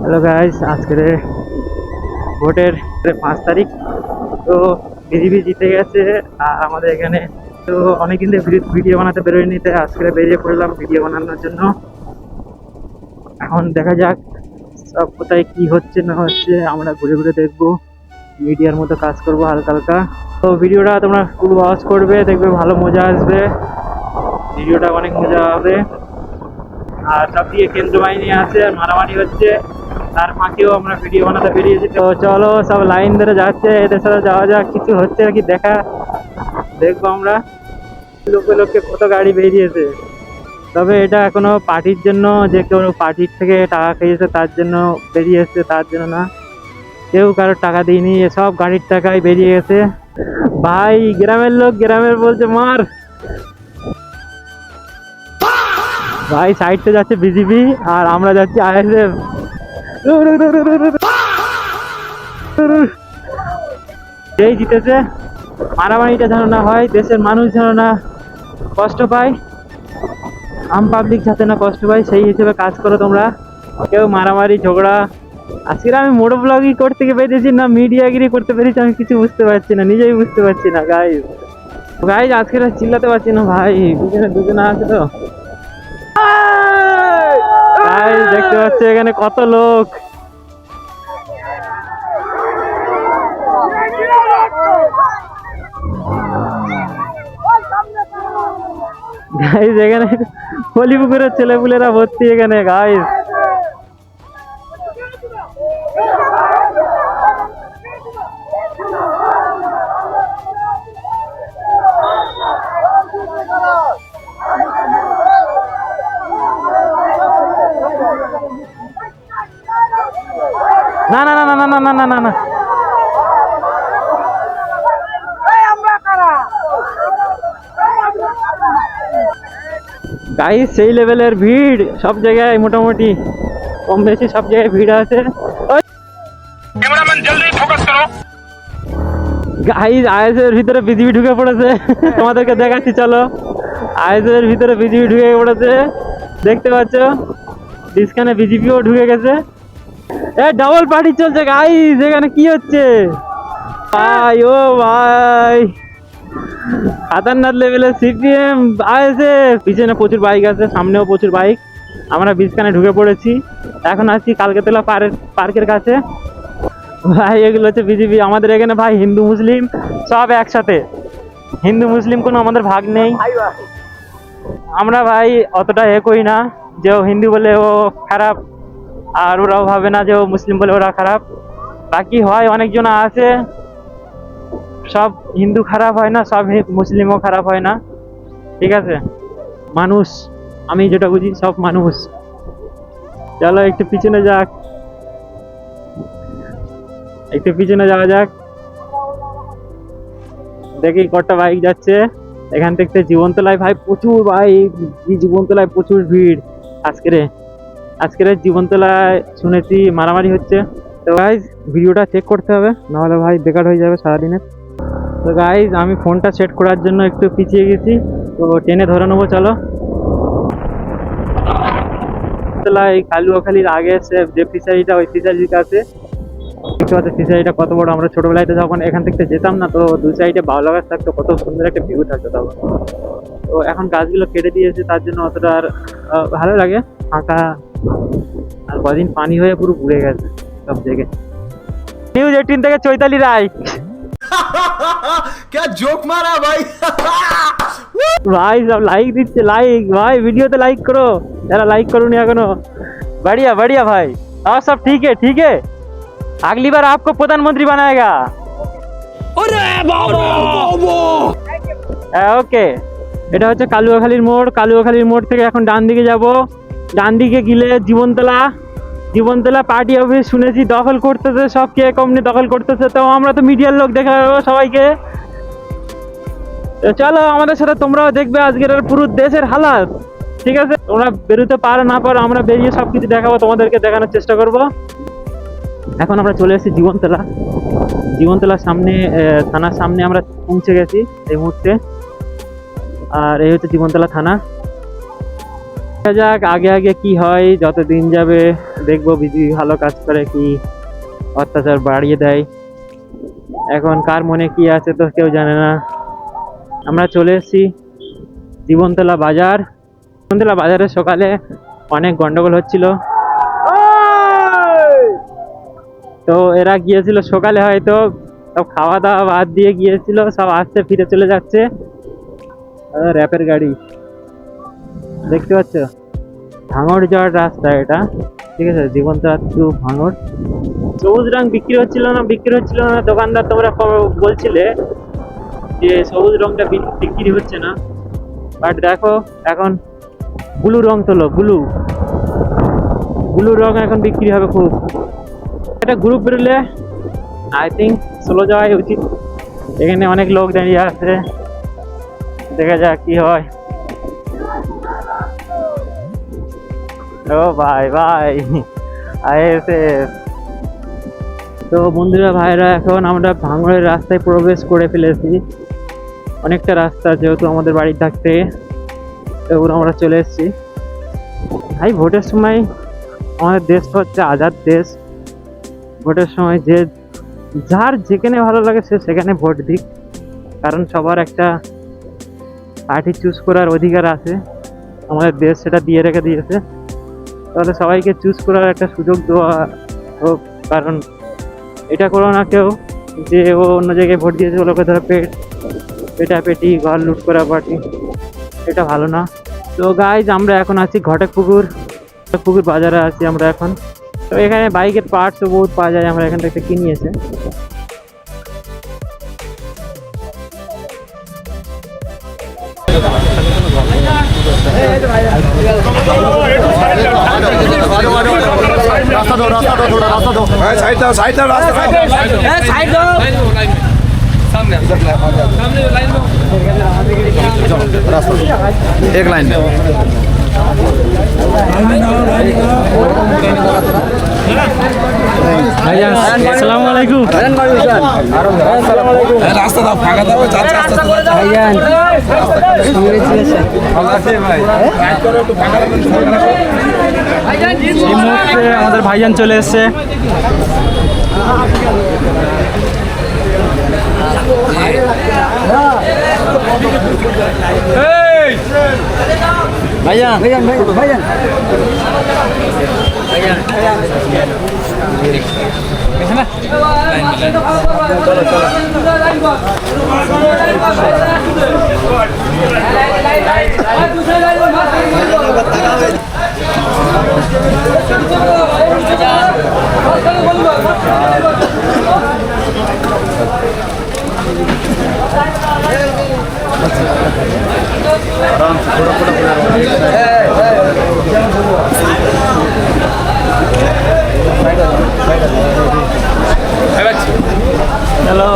Hello guys, আজকের ভোটের 5 তারিখ। তো বিজেপি জিতে গেছে। আর আমাদের এখানে তো অনেকদিন ধরে ভিডিও বানাতে বেরোয়নি, তাই আজকে বেরিয়ে পড়লাম ভিডিও বানানোর জন্য। এখন দেখা যাক সব কোথায় কি হচ্ছে না হচ্ছে, আমরা ঘুরে ঘুরে দেখবো, মিডিয়ার মতো কাজ করবো হালকা হালকা। তো ভিডিওটা তোমরা ফুল ওয়াচ করবে, দেখবে ভালো মজা আসবে, ভিডিওটা অনেক মজা হবে। আর সব দিকে কেন্দ্র বাহিনী আছে আর মারামারি হচ্ছে, তার ফাঁকেও আমরা ভিডিও বানাতে বেরিয়েছি। তো চলো সব লাইন ধরে যাচ্ছে, এদের সাথে যাওয়া যাক, কিছু হচ্ছে নাকি দেখবো আমরা। লোকে লোকে কত গাড়ি বেরিয়েছে, তবে এটা এখনো পার্টির জন্য, যে কেউ পার্টির থেকে টাকা খেয়েছে তার জন্য বেরিয়ে এসছে, তার জন্য না। কেউ কারোর টাকা দিইনি, সব গাড়ির টাকায় বেরিয়ে গেছে। ভাই গ্রামের লোক, গ্রামের বলছে মার। ভাই সাইডে যাচ্ছে বিজেপি আর আমরা যাচ্ছি আইএসএফ। যেই জিতেছে, মারামারিটা যেন না হয়, দেশের মানুষ যেন না কষ্ট পায়, আম পাবলিক যাতে না কষ্ট পায়, সেই হিসেবে কাজ করো তোমরা। কেউ মারামারি ঝগড়া। আজকে আমি মোটো ব্লগই করতে গিয়ে পেরেছি না মিডিয়াগিরি করতে পেরেছি, আমি কিছু বুঝতে পারছি না, নিজেই বুঝতে পারছি না। গাইজ গাইজ আজকে চিল্লাতে পারছি না ভাই, দুজনে আছে তো। গাইজ দেখতে পাচ্ছি এখানে কত লোক। গাইজ এখানে হলিপুকুরের ছেলেপুলেরা ভর্তি এখানে। গাইজ না না না না না না না না না, গাইস সেই লেভেলের ভিড় সব জায়গায়, মোটামুটি কম বেশি সব জায়গায় ভিড় আছে। গাইস আইএসএর ভিতরে বিজেপি ঢুকে পড়েছে, তোমাদেরকে দেখাচ্ছি চলো। আইএসএর ভিতরে বিজেপি ঢুকে পড়েছে, দেখতে পাচ্ছ, ডিসকানে বিজেপিও ঢুকে গেছে। ডাবল পার্টি চলছে গাইস, এখানে কি হচ্ছে ভাই? ও ভাই খাতারনাক লেভেলের সিপিএম আইএসএফ। পিছনে প্রচুর বাইক আছে, সামনেও প্রচুর বাইক। আমরা বিজখানে ঢুকে পড়েছি, এখন আছি কালকেতলা পার্কের কাছে। ভাই এগুলো হচ্ছে বিজেপি। আমাদের এখানে ভাই হিন্দু মুসলিম সব একসাথে, হিন্দু মুসলিম কোনো আমাদের ভাগ নেই। আমরা ভাই অতটা করি না যে ও হিন্দু বলে ও খারাপ, আর ওরাও ভাবে না যে ও মুসলিম বলে ওরা খারাপ। বাকি হয় অনেকজন আছে, সব হিন্দু খারাপ হয় না, সব মুসলিমও খারাপ হয় না, ঠিক আছে? মানুষ, আমি যেটা বুঝি সব মানুষ। চলো একটু পিছনে যাক, একটু পিছনে যাওয়া যাক, দেখি কটা বাইক যাচ্ছে এখান থেকে। জীবনতলায় ভাই প্রচুর বাইক, জীবনতলায় প্রচুর ভিড়। আজকের জীবনতলায় শুনেছি মারামারি হচ্ছে। তো গাইজ ভিডিওটা চেক করতে হবে, নাহলে ভাই বেকার হয়ে যাবে সারাদিনের। তো গাইজ আমি ফোনটা সেট করার জন্য একটু পিছিয়ে গেছি, তো টেনে ধরে নেবো চলো। কালুয়াখালীর আগে যে ফিশারিটা, ওই ফিশারির কাছে দেখতে পাচ্ছি ফিশারিটা কত বড়। আমরা ছোটবেলায় তো যখন এখান থেকে যেতাম না, তো দুই সাইডে বাউলা গাছ থাকতো, কত সুন্দর একটা ভিউ থাকতো তখন। তো এখন গাছগুলো কেটে দিয়েছে, তার জন্য অতটা আর ভালো লাগে, ফাঁকা। আর কদিন পানি হয়ে পুরো ঘুরে গেছে সব জায়গায়। নিউজ 18 থেকে চৈতালি রায়। क्या जोक मारा भाई। भाई सब लाइक दीजिए, लाइक भाई, वीडियो तो लाइक करो, यार लाइक करो नहीं एखोनो। बढ़िया बढ़िया भाई, और सब ठीक है ठीक है, अगली बार आपको प्रधानमंत्री बनाएगा। ওকে, এটা হচ্ছে কালুয়াখালীর মোড়। কালুয়াখালীর মোড় থেকে এখন ডান দিকে যাব, ডান দিকে গেলে জীবনতলা পার্টি অফিস শুনেছি দখল করতেছে, সব কে কমনি দখল করতেছে। তো আমরা তো মিডিয়ার লোক, দেখা যাবো সবাইকে। চলো আমাদের সাথে তোমরাও দেখবে আজকের পুরো দেশের হালাত, ঠিক আছে? তোমরা বেরোতে পারো না পারো, আমরা বেরিয়ে সবকিছু দেখাবো, তোমাদেরকে দেখানোর চেষ্টা করব। এখন আমরা চলে এসেছি জীবনতলার সামনে, থানার সামনে আমরা পৌঁছে গেছি এই মুহূর্তে। আর এই হচ্ছে জীবনতলা থানা। দেখা যাক আগে আগে কি হয়, যত দিন যাবে দেখবো বিজিবি ভালো কাজ করে কি অত্যাচার বাড়িয়ে দেয়। এখন কার মনে কি আছে তো কেউ জানে না। আমরা চলে এসেছি জীবনতলা বাজার। জীবনতলা বাজারে সকালে অনেক গন্ডগোল হচ্ছিল, তো এরা গিয়েছিল সকালে, হয়তো সব খাওয়া দাওয়া বাদ দিয়ে গিয়েছিল, সব আসতে ফিরে চলে যাচ্ছে। র্যাপের গাড়ি দেখতে পাচ্ছ, ভাঙড় যাওয়ার রাস্তা এটা, ঠিক আছে, জীবনতলা টু ভাঙড়। সবুজ রং বিক্রি হচ্ছিল না দোকানদার, তোমরা বলছিলে যে সবুজ রংটা বিক্রি হচ্ছে না, বাট দেখো এখন ব্লু রং তোলো, ব্লু রং এখন বিক্রি হবে খুব। একটা গ্রুপ বেরোলে আই থিঙ্ক স্লো যাওয়াই উচিত। এখানে অনেক লোক দাঁড়িয়ে আছে, দেখা যাক কি হয়। ও ভাই আইএসএফ। তো বন্ধুরা ভাইরা, এখন আমরা ভাঙড়ের রাস্তায় প্রবেশ করে ফেলেছি। অনেকটা রাস্তা যেহেতু আমাদের বাড়ি থাকতে, তখন আমরা চলে এসেছি। ভাই ভোটের সময় আমাদের দেশটা হচ্ছে আজাদ দেশ। ভোটের সময় যে যার যেখানে ভালো লাগে সে সেখানে ভোট দিক, কারণ সবার একটা পার্টি চুজ করার অধিকার আছে। আমাদের দেশ সেটা দিয়ে রেখে দিয়েছে, তাহলে সবাইকে চুজ করার একটা সুযোগ দেওয়া হোক। কারণ এটা করো না কেউ যে ও অন্য জায়গায় ভোট দিয়েছে, ওগুলোকে ধরো পেটাপেটি ঘর লুট করা পার্টি, এটা ভালো না। তো গাইজ আমরা এখন আছি ঘটকপুকুর বাজারে আছি আমরা এখন। তো এখানে বাইকের পার্টসও বহুত পাওয়া যায়, আমরা এখান থেকে কিনে এসে। एक लाइन में আসসালামু আলাইকুম। रास्ता था फाका था भाईजान আমাদের ভাইজান চলে এসছে। ভাইজান चलो